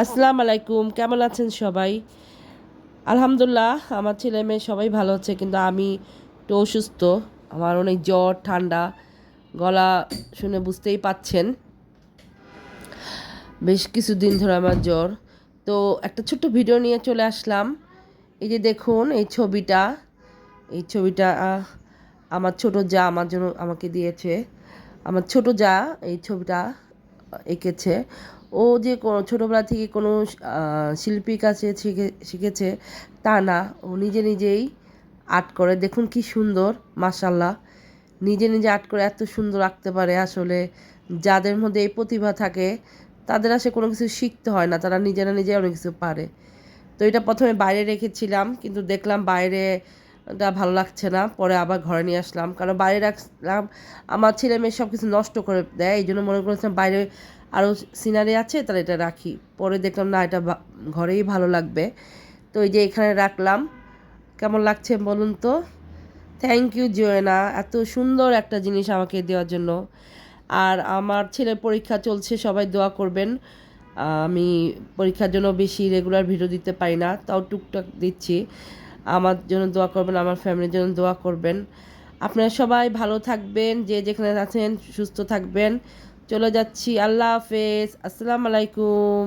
আসসালামু আলাইকুম, কেমন আছেন সবাই? আলহামদুলিল্লাহ, আমার ছেলে মেয়ে সবাই ভালো আছে, কিন্তু আমি একটু অসুস্থ। আমার অনেক জ্বর, ঠান্ডা, গলা শুনে বুঝতেই পাচ্ছেন। বেশ কিছুদিন ধরে আমার জ্বর। তো একটা ছোট্ট ভিডিও নিয়ে চলে আসলাম। এই যে দেখুন, এই ছবিটা আমার ছোট যা আমার জন্য আমাকে দিয়েছে। আমার ছোট যা এই ছবিটা এঁকেছে। ও যে ছোটোবেলা থেকে কোনো শিল্পীর কাছে শিখেছে তা না, ও নিজে নিজেই আর্ট করে। দেখুন কি সুন্দর, মাশাল্লাহ। নিজে নিজে আর্ট করে এত সুন্দর আঁকতে পারে। আসলে যাদের মধ্যে এই প্রতিভা থাকে তাদের আসলে কোনো কিছু শিখতে হয় না, তারা নিজেরা নিজে অনেক কিছু পারে। তো এটা প্রথমে বাইরে রেখেছিলাম, কিন্তু দেখলাম বাইরে এটা ভালো লাগছে না, পরে আবার ঘরে নিয়ে আসলাম। কারণ বাইরে রাখলাম আমার ছেলে মেয়ে সব কিছু নষ্ট করে দেয়, এই জন্য মনে করেছিলাম বাইরে আরও সিনারি আছে তাহলে এটা রাখি। পরে দেখলাম না, এটা ঘরেই ভালো লাগবে। তো এই যে এখানে রাখলাম। কেমন লাগছে বলুন তো? থ্যাংক ইউ জোয়েনা, এত সুন্দর একটা জিনিস আমাকে দেওয়ার জন্য। আর আমার ছেলের পরীক্ষা চলছে, সবাই দোয়া করবেন। আমি পরীক্ষার জন্য বেশি রেগুলার ভিডিও দিতে পারি না, তাও টুকটাক দিচ্ছি। আমার জন্য দোয়া করবেন, আমার ফ্যামিলির জন্য দোয়া করবেন। আপনারা সবাই ভালো থাকবেন, যে যেখানে আছেন সুস্থ থাকবেন। চলে যাচ্ছি, আল্লাহ হাফেজ, আসসালামু আলাইকুম।